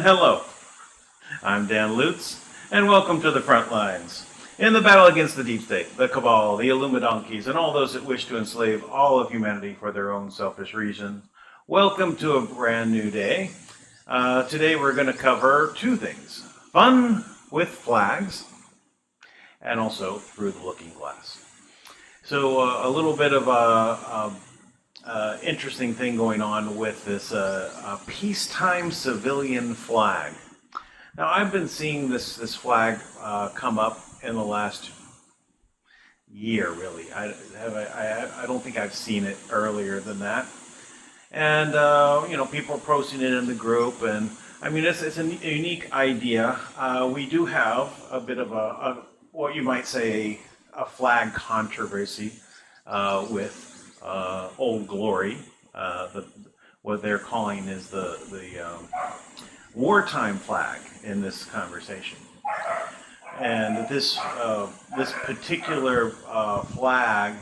Hello, I'm Dan Lutz, and welcome to the FrontLines. In the battle against the deep state, the cabal, the Illuminonkeys, and all those that wish to enslave all of humanity for their own selfish reasons, welcome to a brand new day. Today we're going to cover two things: fun with flags, and also through the looking glass. So a little bit of a interesting thing going on with this peacetime civilian flag. Now, I've been seeing this flag come up in the last year, really. I don't think I've seen it earlier than that. And you know, people are posting it in the group, and I mean, it's a unique idea. We do have a bit of a what you might say a flag controversy with Old Glory, what they're calling is the wartime flag in this conversation. And this particular flag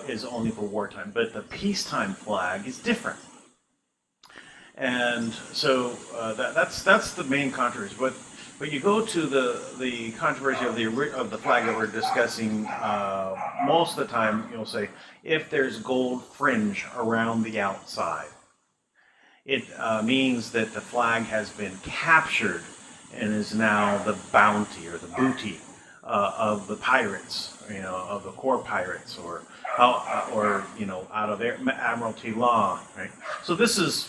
is only for wartime, but the peacetime flag is different. And so that's the main controversy. But you go to the controversy of the flag that we're discussing. Most of the time, you'll say if there's gold fringe around the outside, it means that the flag has been captured and is now the bounty or the booty of the pirates, you know, of the core pirates, or you know, out of Admiralty law, right? So this is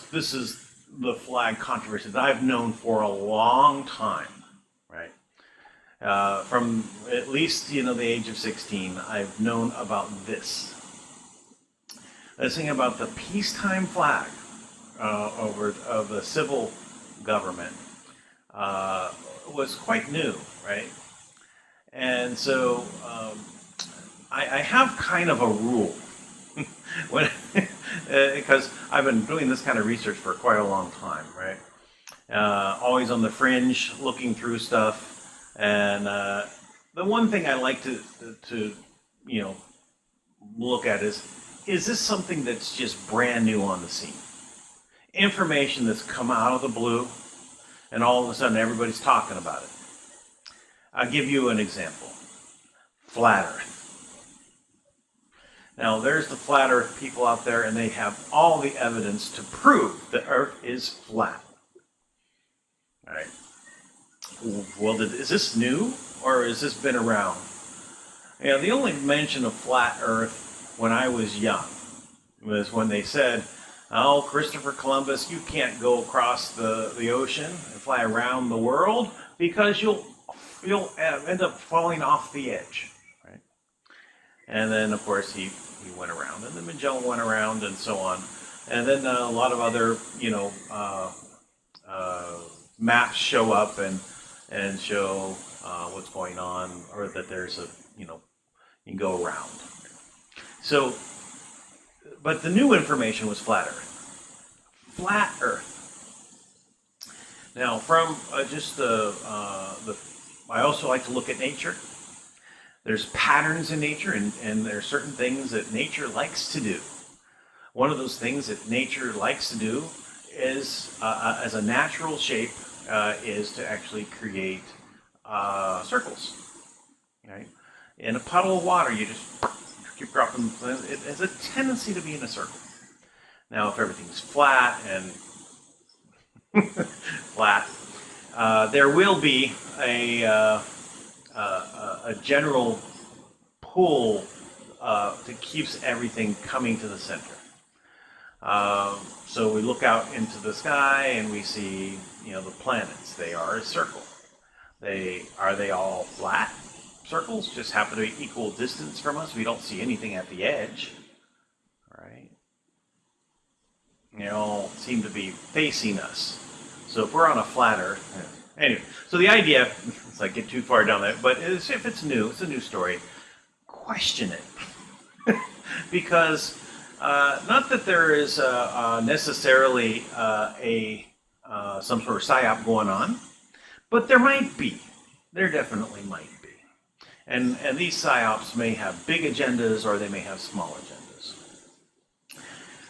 the flag controversy that I've known for a long time. From at least, you know, the age of 16, I've known about this. This thing about the peacetime flag of the civil government was quite new, right? And so I have kind of a rule, when, because I've been doing this kind of research for quite a long time, right? Always on the fringe, looking through stuff. And the one thing I like to you know, look at is this something that's just brand new on the scene? Information that's come out of the blue, and all of a sudden everybody's talking about it. I'll give you an example. Flat Earth. Now, there's the flat Earth people out there, and they have all the evidence to prove the Earth is flat. All right. Well, is this new, or has this been around? You know, the only mention of flat Earth when I was young was when they said, "Oh, Christopher Columbus, you can't go across the ocean and fly around the world because you'll end up falling off the edge," right? And then, of course, he went around, and then Magellan went around, and so on. And then a lot of other, you know, maps show up and show what's going on, or that there's a, you know, you can go around. So, but the new information was flat Earth. Flat Earth. Now, from just I also like to look at nature. There's patterns in nature, and there are certain things that nature likes to do. One of those things that nature likes to do is, as a natural shape, is to actually create circles. Right? In a puddle of water, you just keep dropping. It has a tendency to be in a circle. Now, if everything's flat and flat, there will be a general pull that keeps everything coming to the center. So we look out into the sky and we see, the planets. They are a circle. Are they all flat circles? Just happen to be equal distance from us. We don't see anything at the edge, right? They all seem to be facing us. So if we're on a flat Earth, anyway. So the idea, it's like get too far down that, but if it's new, it's a new story. Question it, because not that there is necessarily some sort of psyop going on, but there might be. There definitely might be. And these psyops may have big agendas or they may have small agendas.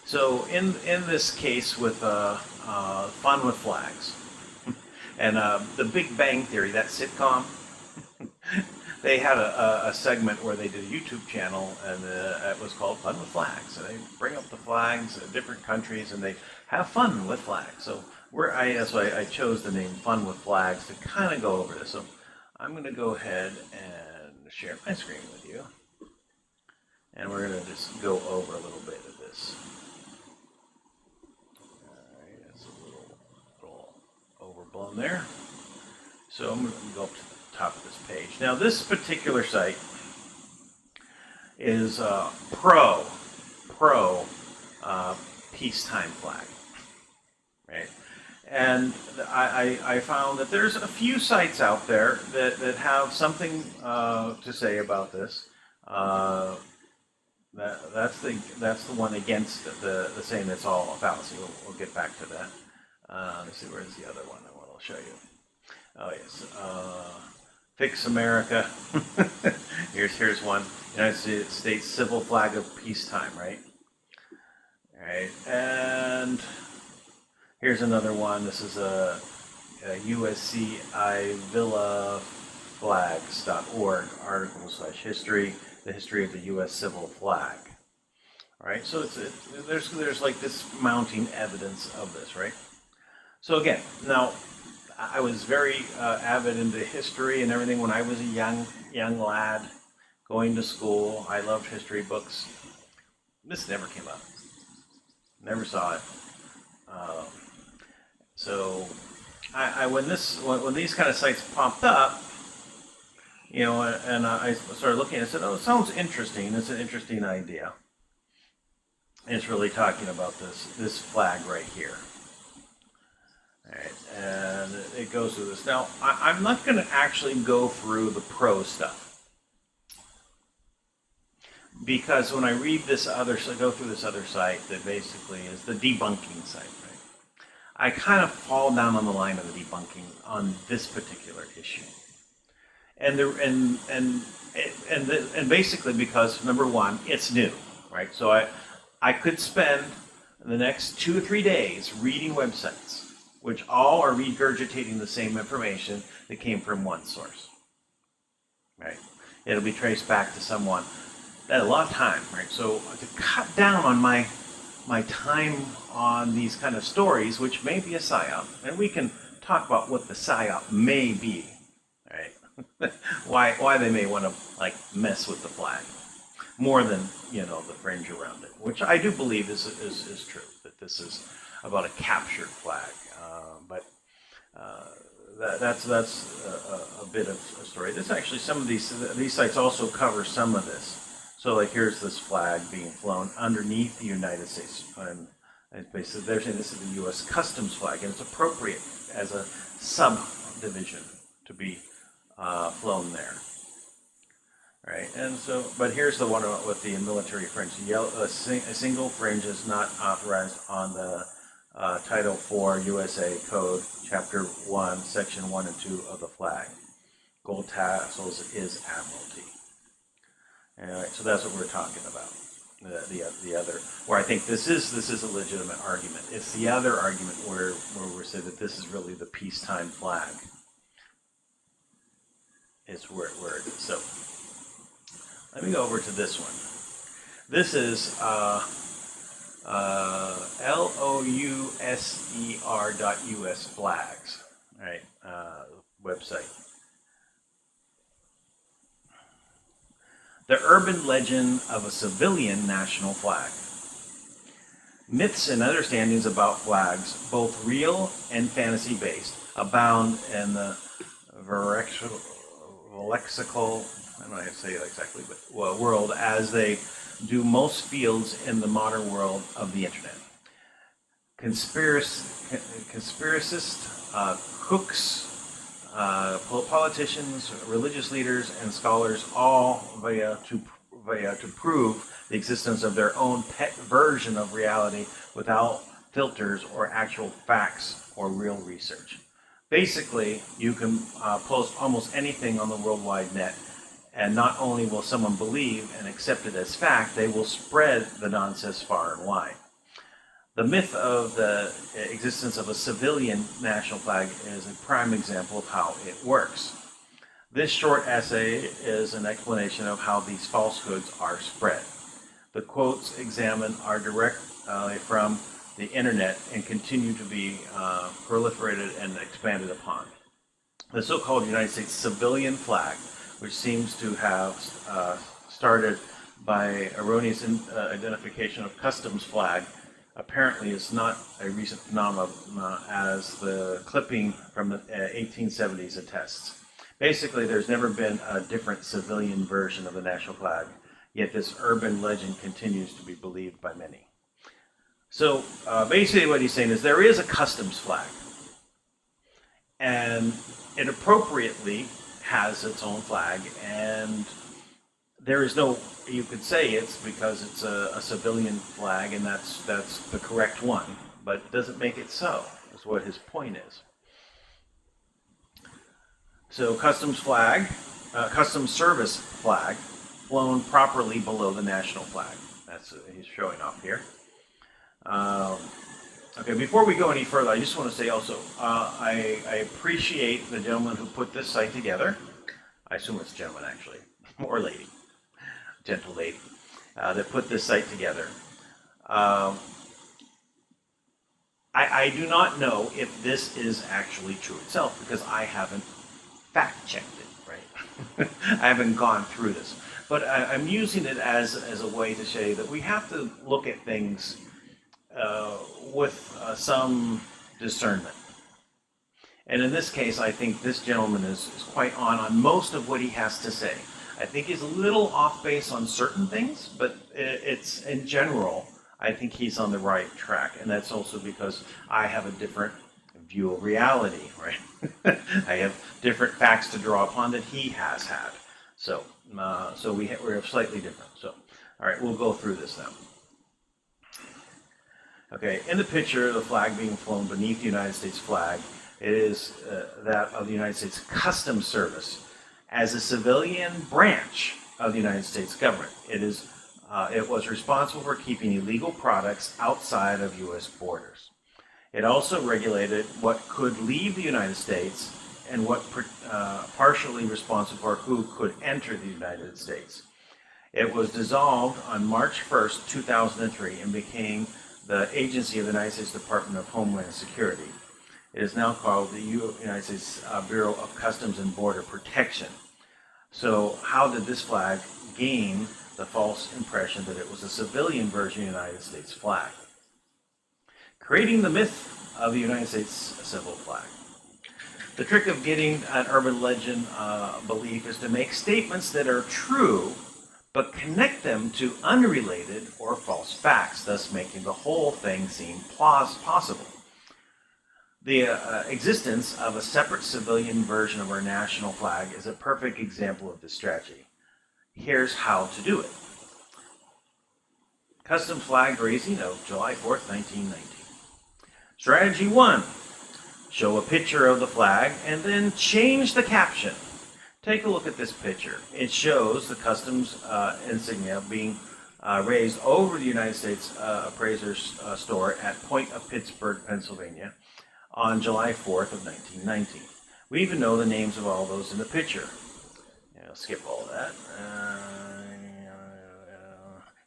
So in this case with Fun with Flags and the Big Bang Theory, that sitcom, they had a segment where they did a YouTube channel, and it was called Fun with Flags. And they bring up the flags of different countries, and they have fun with flags. So that's why I chose the name Fun with Flags to kind of go over this. So I'm going to go ahead and share my screen with you, and we're going to just go over a little bit of this. All right, that's a little overblown there. So I'm going to go up to the top of this page. Now, this particular site is pro peacetime flag, right? And I found that there's a few sites out there that have something to say about this. That's the one against the saying it's all a fallacy. We'll get back to that. Let's see, where's the other one I want to show you. Oh yes, Fix America. here's one. United States civil flag of peacetime, right? All right, and here's another one. This is a USC ivillaflags.org article/history, the history of the U.S. civil flag. All right, so there's like this mounting evidence of this, right? So again, now I was very avid into history and everything when I was a young lad going to school. I loved history books. This never came up. Never saw it. So when these kind of sites popped up, and I started looking, I said, "Oh, it sounds interesting. It's an interesting idea." And it's really talking about this flag right here. All right, and it goes through this. Now, I'm not going to actually go through the pro stuff, because when I read go through this other site that basically is the debunking site, right? I kind of fall down on the line of the debunking on this particular issue, and basically because number one, it's new, right? So I could spend the next 2 or 3 days reading websites, which all are regurgitating the same information that came from one source, right? It'll be traced back to someone. That's a lot of time, right? So to cut down on my time on these kind of stories, which may be a psyop, and we can talk about what the psyop may be, right? why they may want to mess with the flag more than the fringe around it, which I do believe is true, that this is about a captured flag. But that's a bit of a story. This actually, some of these sites also cover some of this. So here's this flag being flown underneath the United States, and basically they're saying this is the U.S. Customs flag, and it's appropriate as a subdivision to be flown there. Right, and so, but here's the one with the military fringe. A single fringe is not authorized on the Title 4 USA Code, Chapter 1, Section 1 and 2 of the flag. Gold tassels is admiralty. All right, so that's what we're talking about. The other, where I think this is a legitimate argument. It's the other argument where we're saying that this is really the peacetime flag. Is where it is. So let me go over to this one. This is LOUSER.US flags, right? Website. The urban legend of a civilian national flag. Myths and understandings about flags, both real and fantasy-based, abound in the lexical, I don't know how to say it exactly, but world, as they do most fields in the modern world of the internet. Conspiracists, cooks, politicians, religious leaders, and scholars all via to prove the existence of their own pet version of reality without filters or actual facts or real research. Basically, you can post almost anything on the worldwide net, and not only will someone believe and accept it as fact, they will spread the nonsense far and wide. The myth of the existence of a civilian national flag is a prime example of how it works. This short essay is an explanation of how these falsehoods are spread. The quotes examined are direct from the internet and continue to be proliferated and expanded upon. The so-called United States civilian flag, which seems to have started by erroneous identification of customs flag, apparently is not a recent phenomenon, as the clipping from the 1870s attests. Basically, there's never been a different civilian version of the national flag, yet this urban legend continues to be believed by many. So basically what he's saying is there is a customs flag, and it appropriately has its own flag, and there is no, you could say it's because it's a civilian flag, and that's the correct one, but it doesn't make it so, is what his point is. So customs flag, customs service flag, flown properly below the national flag. That's he's showing off here. Okay, before we go any further, I just want to say also, I appreciate the gentleman who put this site together. I assume it's a gentleman, actually, or lady, gentle lady, that put this site together. I do not know if this is actually true itself, because I haven't fact-checked it, right? I haven't gone through this. But I'm using it as a way to say that we have to look at things with some discernment. And in this case, I think this gentleman is quite on most of what he has to say. I think he's a little off base on certain things, but it's in general, I think he's on the right track. And that's also because I have a different view of reality, right? I have different facts to draw upon that he has had. So, we're slightly different. So, all right, we'll go through this now. Okay, in the picture, the flag being flown beneath the United States flag, it is that of the United States Customs Service as a civilian branch of the United States government. It was responsible for keeping illegal products outside of U.S. borders. It also regulated what could leave the United States and what partially responsible for who could enter the United States. It was dissolved on March 1st, 2003, and became the agency of the United States Department of Homeland Security. It is now called the United States Bureau of Customs and Border Protection. So how did this flag gain the false impression that it was a civilian version of the United States flag? Creating the myth of the United States civil flag. The trick of getting an urban legend belief is to make statements that are true, but connect them to unrelated or false facts, thus making the whole thing seem possible. The existence of a separate civilian version of our national flag is a perfect example of this strategy. Here's how to do it. Custom flag raising of July 4th, 1919. Strategy 1. Show a picture of the flag and then change the caption. Take a look at this picture. It shows the customs insignia being raised over the United States Appraiser's store at Point of Pittsburgh, Pennsylvania on July 4th of 1919. We even know the names of all those in the picture. I'll skip all that.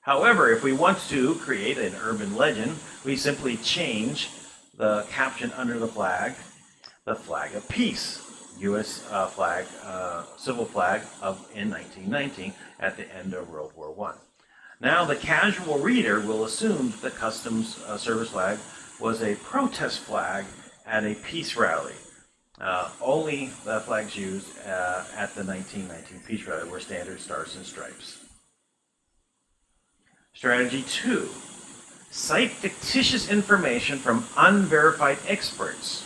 However, if we want to create an urban legend, we simply change the caption under the flag of peace. U.S. flag, civil flag in 1919 at the end of World War I. Now, the casual reader will assume that the Customs Service flag was a protest flag at a peace rally. Only the flags used at the 1919 peace rally were standard stars and stripes. Strategy 2. Cite fictitious information from unverified experts.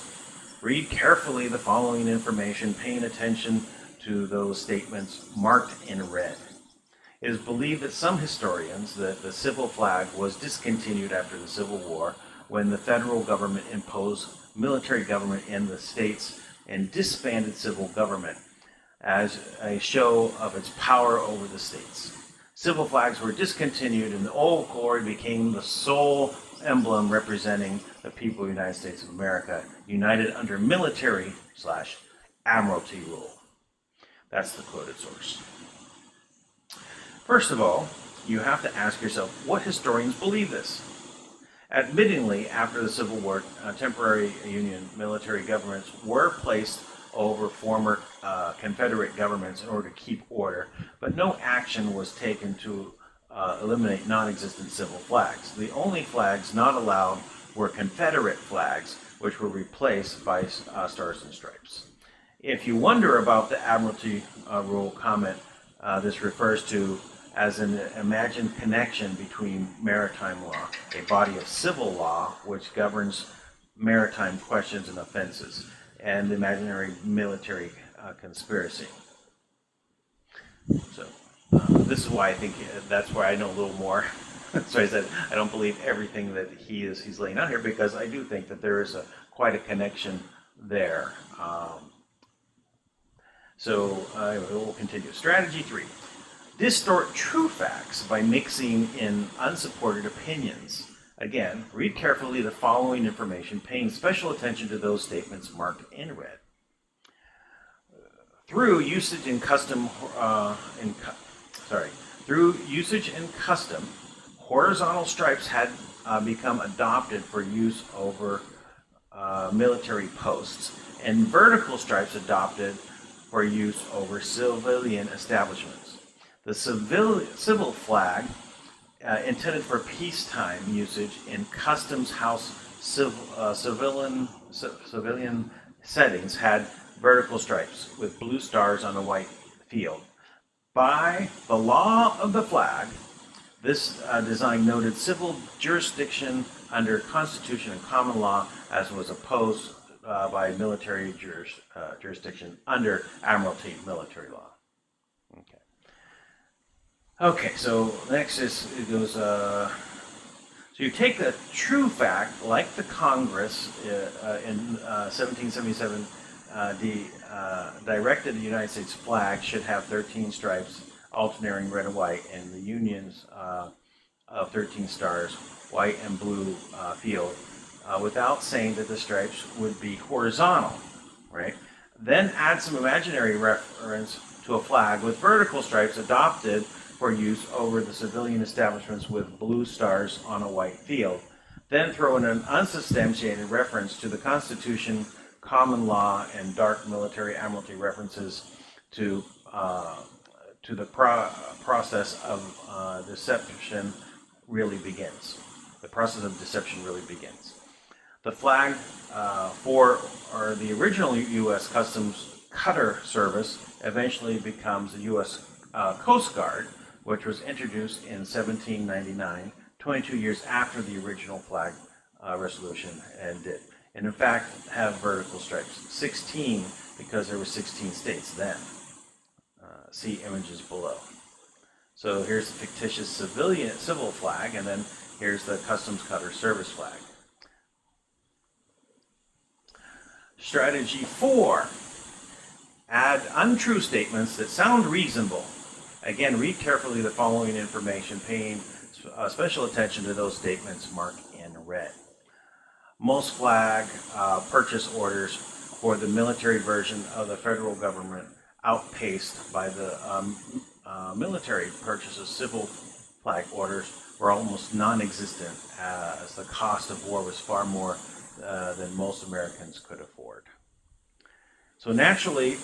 Read carefully the following information, paying attention to those statements marked in red. It is believed that some historians that the civil flag was discontinued after the Civil War when the federal government imposed military government in the states and disbanded civil government as a show of its power over the states. Civil flags were discontinued and the Old Glory became the sole emblem representing the people of the United States of America, united under military/admiralty rule. That's the quoted source. First of all, you have to ask yourself, what historians believe this? Admittingly, after the Civil War, temporary Union military governments were placed over former Confederate governments in order to keep order, but no action was taken to eliminate non-existent civil flags. The only flags not allowed were Confederate flags, which were replaced by stars and stripes. If you wonder about the Admiralty Rule comment, this refers to as an imagined connection between maritime law, a body of civil law which governs maritime questions and offenses, and the imaginary military conspiracy. So this is why I think that's why I know a little more. So I said I don't believe everything that he's laying out here, because I do think that there is quite a connection there. We'll continue. Strategy 3. Distort true facts by mixing in unsupported opinions. Again, read carefully the following information, paying special attention to those statements marked in red. Through usage in custom, horizontal stripes had become adopted for use over military posts, and vertical stripes adopted for use over civilian establishments. The civil flag, intended for peacetime usage in customs house civilian settings, had vertical stripes with blue stars on a white field. By the law of the flag, this design noted civil jurisdiction under Constitution and common law, as was opposed by military jurisdiction under Admiralty military law. Okay, so next it goes. So you take the true fact, like the Congress in 1777 directed the United States flag should have 13 stripes alternating red and white, and the unions of 13 stars, white and blue field, without saying that the stripes would be horizontal, right? Then add some imaginary reference to a flag with vertical stripes adopted for use over the civilian establishments with blue stars on a white field. Then throw in an unsubstantiated reference to the Constitution, common law, and dark military admiralty references to the process of deception really begins. The process of deception really begins. The flag for the original U.S. Customs Cutter Service eventually becomes the U.S. Coast Guard, which was introduced in 1799, 22 years after the original flag resolution ended. And in fact, have vertical stripes. 16, because there were 16 states then. See images below. So here's the fictitious civil flag, and then here's the Customs Cutter Service flag. Strategy 4. add untrue statements that sound reasonable. Again, read carefully the following information, paying special attention to those statements marked in red. Most flag purchase orders for the military version of the federal government outpaced by the military purchases. Civil flag orders were almost non-existent, as the cost of war was far more than most Americans could afford. So naturally,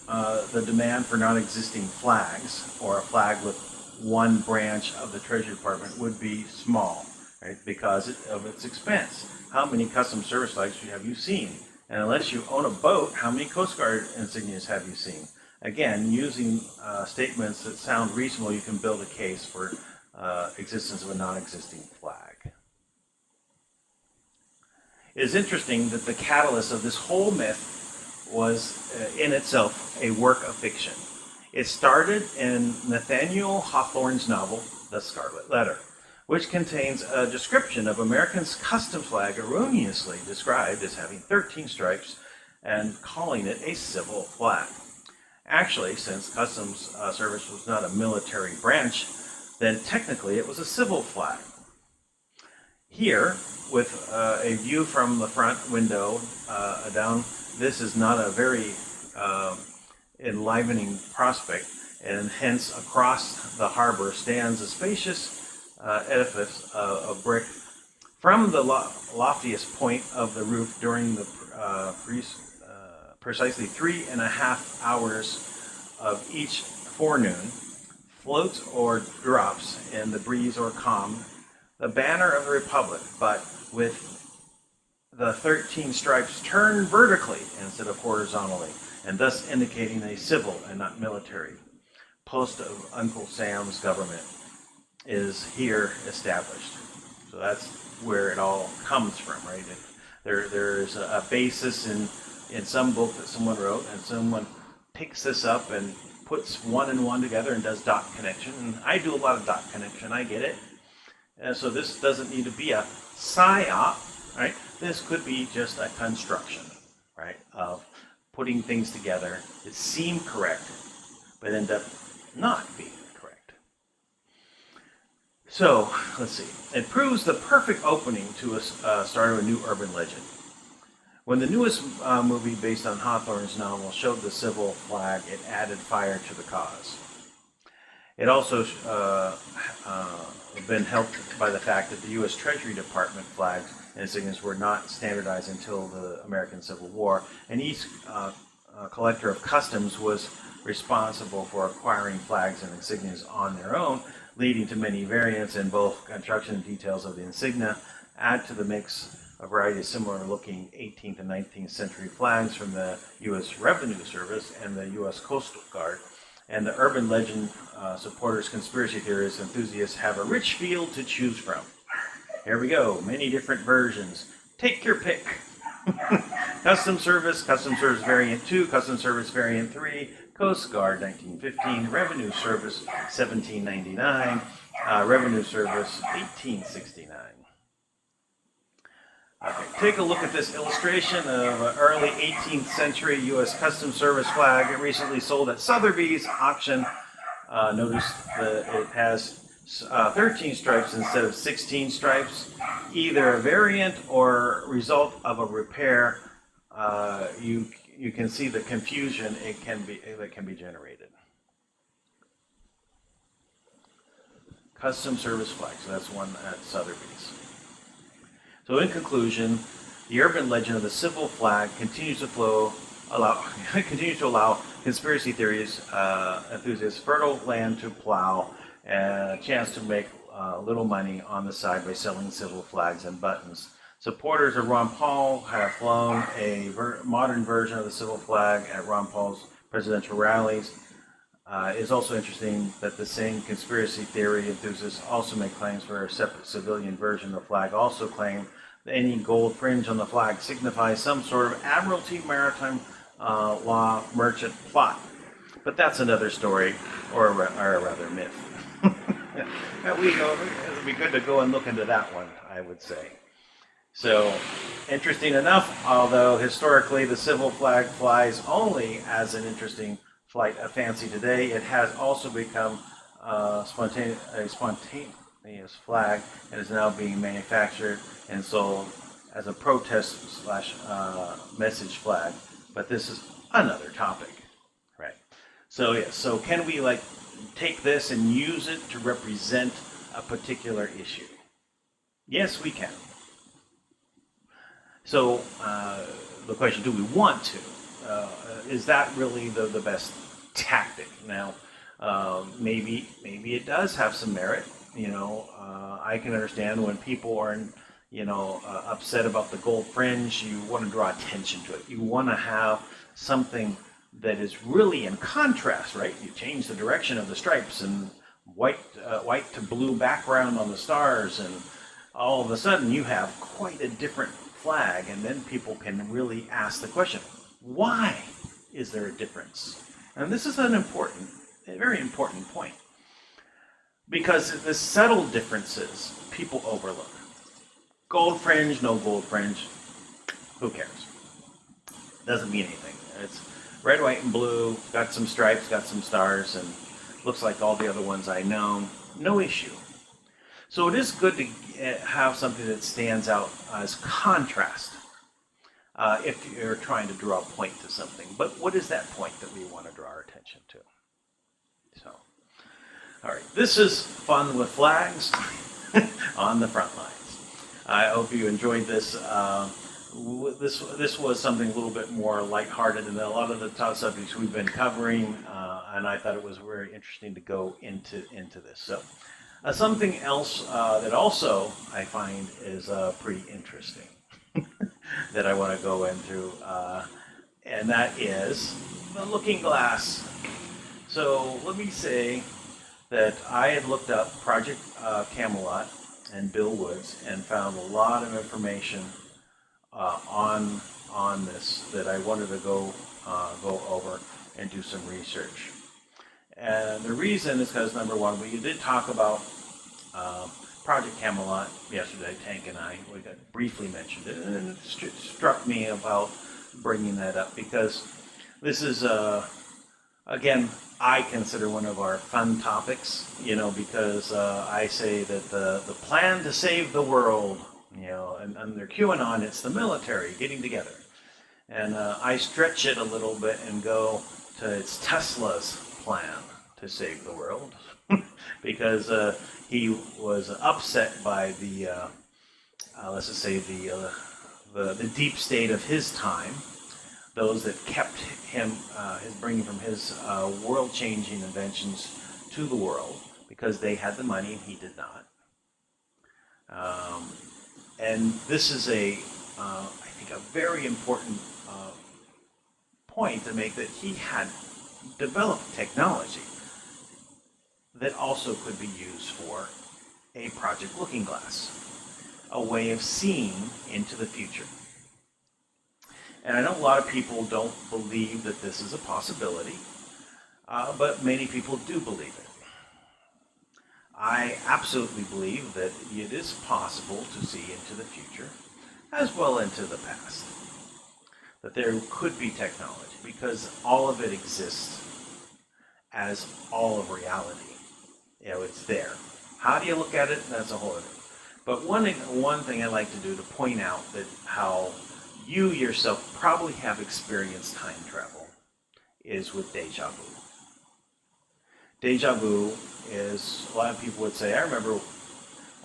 the demand for non-existing flags, or a flag with one branch of the Treasury Department, would be small, right, because of its expense. How many custom service flags have you seen? And unless you own a boat, how many Coast Guard insignias have you seen? Again, using statements that sound reasonable, you can build a case for existence of a non-existing flag. It is interesting that the catalyst of this whole myth was in itself a work of fiction. It started in Nathaniel Hawthorne's novel, The Scarlet Letter, which contains a description of America's custom flag erroneously described as having 13 stripes and calling it a civil flag. Actually, since Customs Service was not a military branch, then technically it was a civil flag. Here, with a view from the front window down, this is not a very enlivening prospect, and hence across the harbor stands a spacious edifice of brick. From the loftiest point of the roof during the precisely 3.5 hours of each forenoon, floats or drops in the breeze or calm the banner of the Republic, but with the 13 stripes turned vertically instead of horizontally, and thus indicating a civil and not military post of Uncle Sam's government is here established. So that's where it all comes from, right? There's a basis in some book that someone wrote, and someone picks this up and puts one and one together and does dot connection. And I do a lot of dot connection, I get it. And so this doesn't need to be a psyop, right? This could be just a construction, right, of putting things together that seem correct, but end up not being correct. So, let's see. It proves the perfect opening to a start of a new urban legend. When the newest movie based on Hawthorne's novel showed the civil flag, it added fire to the cause. It also been helped by the fact that the U.S. Treasury Department flags and insignias were not standardized until the American Civil War, and each collector of customs was responsible for acquiring flags and insignias on their own, leading to many variants in both construction and details of the insignia. Add to the mix a variety of similar-looking 18th and 19th century flags from the U.S. Revenue Service and the U.S. Coastal Guard, and the urban legend supporters, conspiracy theorists, enthusiasts have a rich field to choose from. Here we go, many different versions. Take your pick. Customs Service Variant 2, Customs Service Variant 3, Coast Guard 1915, Revenue Service 1799, Revenue Service 1869. Okay, take a look at this illustration of an early 18th century U.S. Customs Service flag recently sold at Sotheby's auction. Notice that it has 13 stripes instead of 16 stripes. Either a variant or result of a repair. You can see the confusion that can be generated. Custom Service flag, so that's one at Sotheby's. So in conclusion, the urban legend of the civil flag continues to allow conspiracy theories enthusiasts fertile land to plow and a chance to make little money on the side by selling civil flags and buttons. Supporters of Ron Paul have flown a modern version of the civil flag at Ron Paul's presidential rallies. It's also interesting that the same conspiracy theory enthusiasts also make claims for a separate civilian version of the flag, also claim that any gold fringe on the flag signifies some sort of Admiralty maritime law merchant plot. But that's another story, or rather myth. It would be good to go and look into that one, I would say. So Interesting enough, although historically the civil flag flies only as an interesting flight of fancy today, it has also become a spontaneous flag and is now being manufactured and sold as a protest slash message flag. But this is another topic, right? So yeah, so can we like take this and use it to represent a particular issue? Yes, we can. So the question, do we want to? Is that really the best tactic? Now, maybe it does have some merit. You know, I can understand when people are, upset about the gold fringe. You want to draw attention to it. You want to have something that is really in contrast, right? You change the direction of the stripes and white to blue background on the stars, and all of a sudden you have quite a different flag, and then people can really ask the question, why is there a difference? And this is a very important point, because the subtle differences people overlook. Gold fringe, no gold fringe, who cares? Doesn't mean anything. It's red, white, and blue, got some stripes, got some stars, and looks like all the other ones I know, no issue. So it is good to have something that stands out as contrast if you're trying to draw a point to something. But what is that point that we want to draw our attention to? So, all right, this is fun with flags on the front lines. I hope you enjoyed this. This was something a little bit more lighthearted than a lot of the top subjects we've been covering, and I thought it was very interesting to go into this. So. Something else that also I find is pretty interesting that I want to go into, and that is the looking glass. So let me say that I had looked up Project Camelot and Bill Woods and found a lot of information on this that I wanted to go over and do some research. And the reason is because, number one, we did talk about Project Camelot yesterday. Tank and I, we briefly mentioned it, and it struck me about bringing that up because this is, again, I consider one of our fun topics, because I say that the plan to save the world, and under QAnon, it's the military getting together. And I stretch it a little bit and go to it's Tesla's plan to save the world because he was upset by the let's just say the deep state of his time, those that kept him bringing from his world-changing inventions to the world because they had the money and he did not. And this is I think a very important point to make, that he had developed technology that also could be used for a Project Looking Glass, a way of seeing into the future. And I know a lot of people don't believe that this is a possibility, but many people do believe it. I absolutely believe that it is possible to see into the future as well into the past. That there could be technology because all of it exists as all of reality. It's there. How do you look at it? That's a whole other. But one thing I like to do to point out that how you yourself probably have experienced time travel is with deja vu. Deja vu is, a lot of people would say, I remember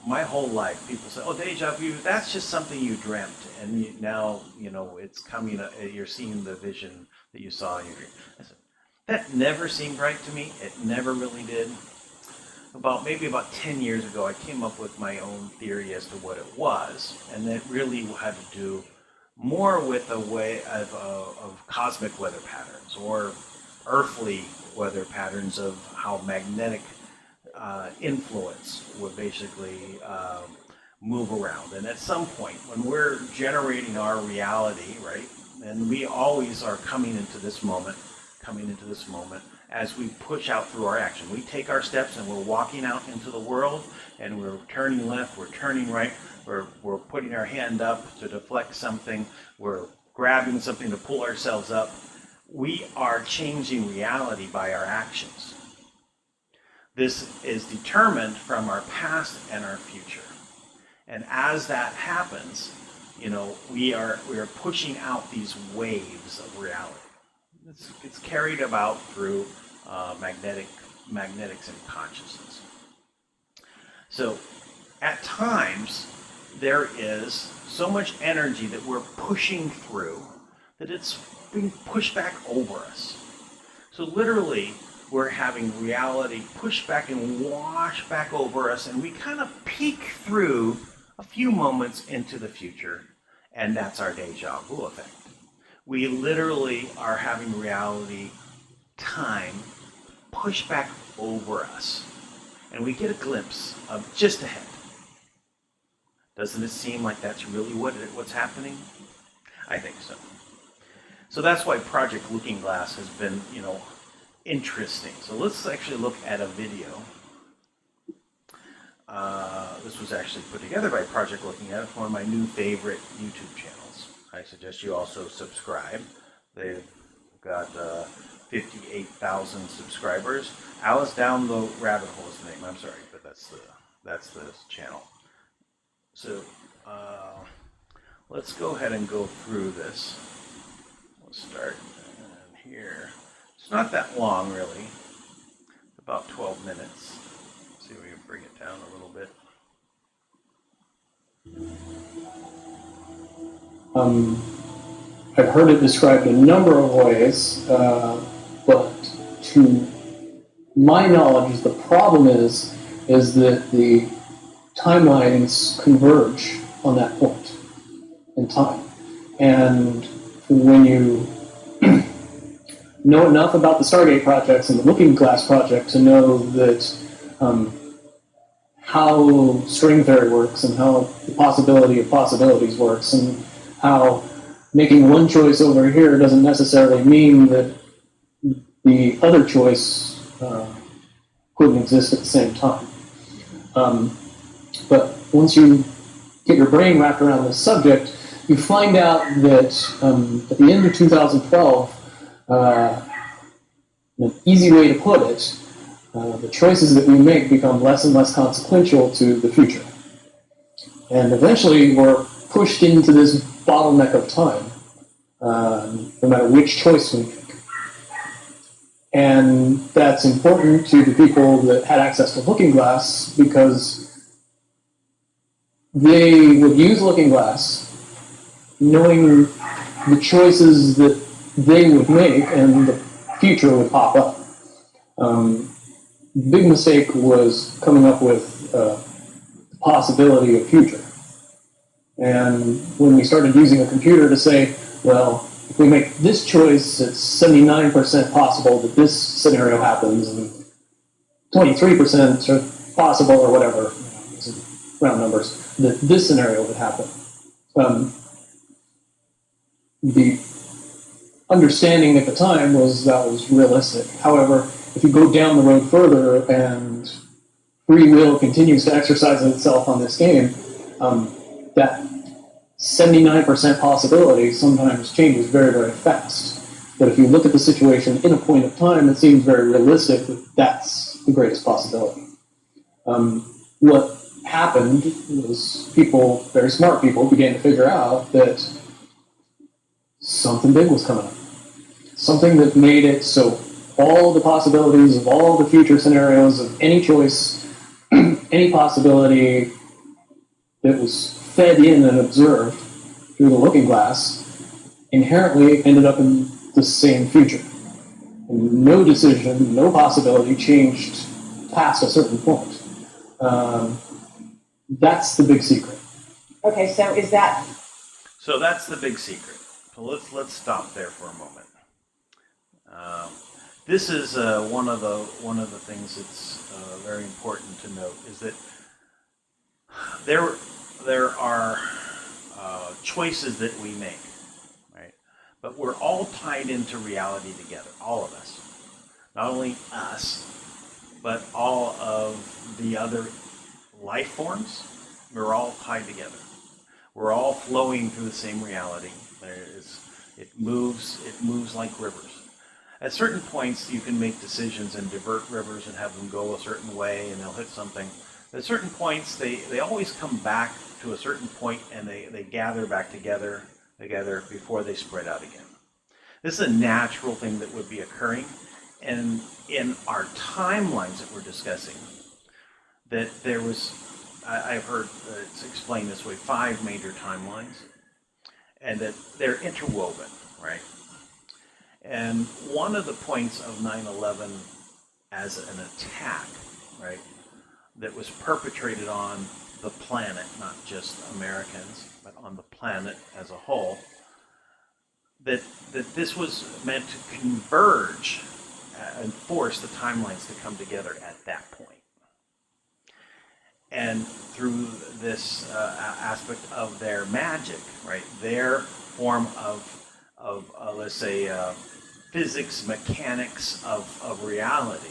my whole life, people say, oh, deja vu, that's just something you dreamt. And now, it's coming, you're seeing the vision that you saw in your dream. I said, that never seemed right to me. It never really did. Maybe about 10 years ago, I came up with my own theory as to what it was. And that really had to do more with a way of cosmic weather patterns or earthly weather patterns of how magnetic influence would basically move around. And at some point, when we're generating our reality, right, and we always are coming into this moment, as we push out through our action. We take our steps and we're walking out into the world, and we're turning left, we're turning right, we're putting our hand up to deflect something, we're grabbing something to pull ourselves up. We are changing reality by our actions. This is determined from our past and our future. And as that happens, you know, we are pushing out these waves of reality. It's carried about through magnetics and consciousness. So at times, there is so much energy that we're pushing through that it's being pushed back over us. So literally, we're having reality push back and wash back over us, and we kind of peek through a few moments into the future, and that's our deja vu effect. We literally are having reality, time, push back over us, and we get a glimpse of just ahead. Doesn't it seem like that's really what's happening? I think so. So that's why Project Looking Glass has been, you know, interesting. So let's actually look at a video. This was actually put together by Project Looking At. It's one of my new favorite YouTube channels. I suggest you also subscribe. They've got 58,000 subscribers. Alice Down the Rabbit Hole is the name. I'm sorry, but that's the channel. So let's go ahead and go through this. We'll start here. It's not that long, really. It's about 12 minutes. Let's see if we can bring it down a little bit. I've heard it described a number of ways, but to my knowledge, the problem is that the timelines converge on that point in time. And when you know enough about the Stargate projects and the Looking Glass project to know that how string theory works and how the possibility of possibilities works and how making one choice over here doesn't necessarily mean that the other choice couldn't exist at the same time. But once you get your brain wrapped around this subject, you find out that at the end of 2012, an easy way to put it, the choices that we make become less and less consequential to the future. And eventually we're pushed into this bottleneck of time, no matter which choice we make. And that's important to the people that had access to Looking Glass because they would use Looking Glass knowing the choices that they would make and the future would pop up. The big mistake was coming up with the possibility of future. And when we started using a computer to say, well, if we make this choice, it's 79% possible that this scenario happens, and 23% are possible, or whatever, round numbers, that this scenario would happen. The understanding at the time was that was realistic. However, if you go down the road further and free will continues to exercise itself on this game, that 79% possibility sometimes changes very, very fast. But if you look at the situation in a point of time, it seems very realistic that that's the greatest possibility. What happened was people, very smart people, began to figure out that something big was coming up. Something that made it so all the possibilities of all the future scenarios of any choice, any possibility that was fed in and observed through the Looking Glass inherently ended up in the same future. And no decision, no possibility changed past a certain point. That's the big secret. Okay, so is that... So that's the big secret. So let's stop there for a moment. This is one of the things that's very important to note is that there are choices that we make, right? But we're all tied into reality together, all of us. not only us, but all of the other life forms, we're all tied together. We're all flowing through the same reality. It moves like rivers. At certain points, you can make decisions and divert rivers and have them go a certain way, and they'll hit something. At certain points, they always come back to a certain point, and they gather back together before they spread out again. This is a natural thing that would be occurring, and in our timelines that we're discussing, that there was, I've heard it's explained this way, 5 major timelines, and that they're interwoven, right? And one of the points of 9/11 as an attack, right, that was perpetrated on the planet, not just Americans, but on the planet as a whole, that this was meant to converge and force the timelines to come together at that point. And through this aspect of their magic, right, their form of let's say, physics, mechanics of reality,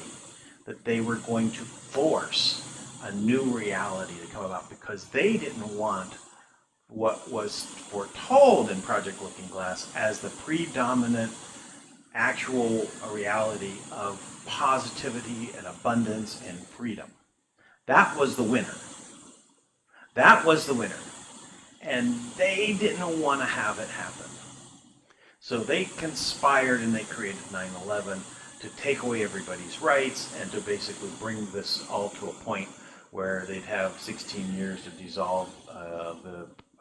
that they were going to force a new reality to come about because they didn't want what was foretold in Project Looking Glass as the predominant actual reality of positivity and abundance and freedom. That was the winner. That was the winner. And they didn't want to have it happen. So they conspired and they created 9/11 to take away everybody's rights and to basically bring this all to a point where they'd have 16 years to dissolve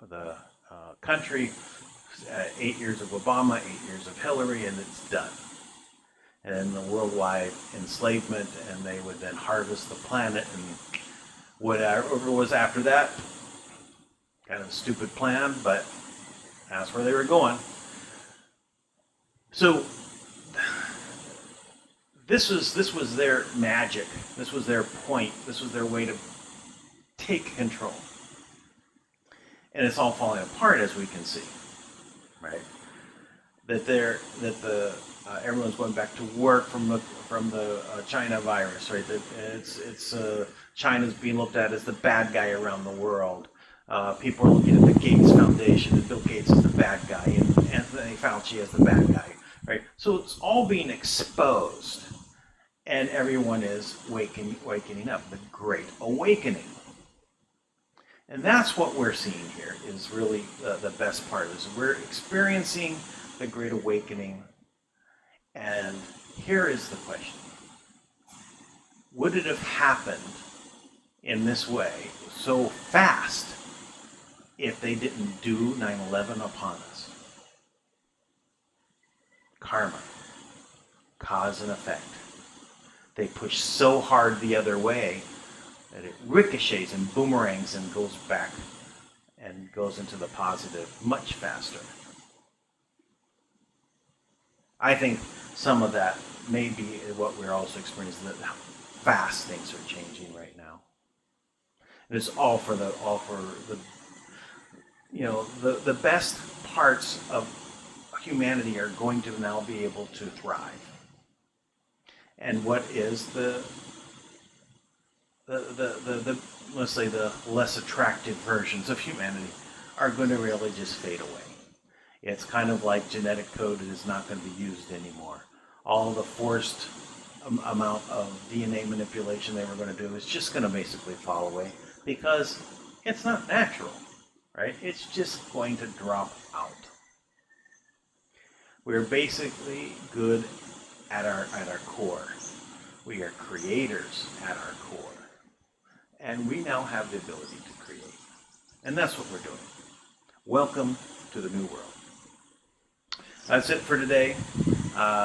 the country, 8 years of Obama, 8 years of Hillary, and it's done. And the worldwide enslavement, and they would then harvest the planet, and whatever was after that, kind of a stupid plan, but that's where they were going. So this was their magic. This was their point. This was their way to take control. And it's all falling apart, as we can see, right? Everyone's going back to work from the China virus, right? That it's China's being looked at as the bad guy around the world. People are looking at the Gates Foundation, and Bill Gates is the bad guy, and Anthony Fauci as the bad guy, right? So it's all being exposed, and everyone is waking up, the Great Awakening. And that's what we're seeing here is really the best part, is we're experiencing the Great Awakening. And here is the question. Would it have happened in this way so fast if they didn't do 9/11 upon us? Karma, cause and effect. They push so hard the other way that it ricochets and boomerangs and goes back and goes into the positive much faster. I think some of that may be what we're also experiencing, that how fast things are changing right now. And it's all for the the best parts of humanity are going to now be able to thrive. And what is the let's say the less attractive versions of humanity are going to really just fade away. It's kind of like genetic code is not going to be used anymore. All the forced amount of DNA manipulation they were going to do is just going to basically fall away because it's not natural, right? It's just going to drop out. We're basically good at our core. We are creators at our core. And we now have the ability to create. And that's what we're doing. Welcome to the new world. That's it for today.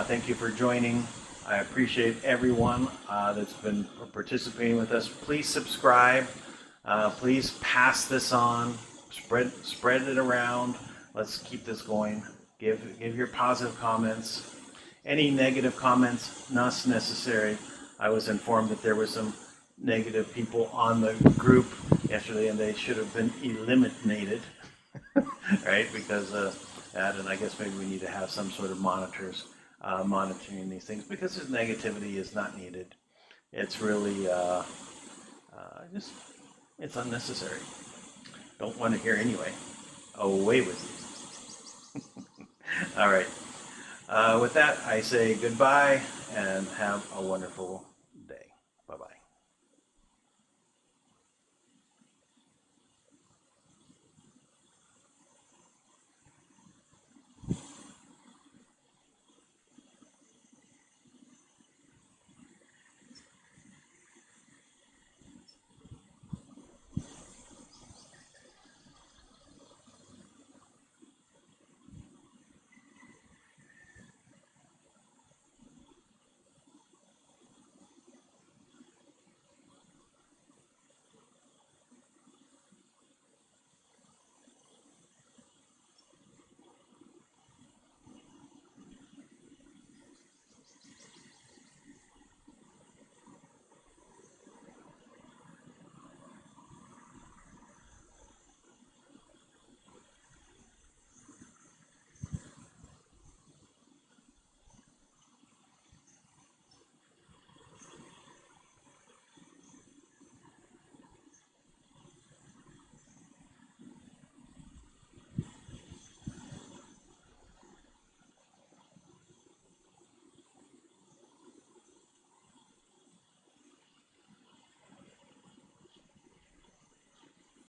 Thank you for joining. I appreciate everyone that's been participating with us. Please subscribe. Please pass this on. Spread it around. Let's keep this going. Give your positive comments. Any negative comments, not necessary. I was informed that there were some negative people on the group yesterday, and they should have been eliminated, right? Because that, and I guess maybe we need to have some sort of monitors monitoring these things, because this negativity is not needed. It's really just, it's unnecessary. Don't want to hear anyway. Away with you. All right. With that, I say goodbye and have a wonderful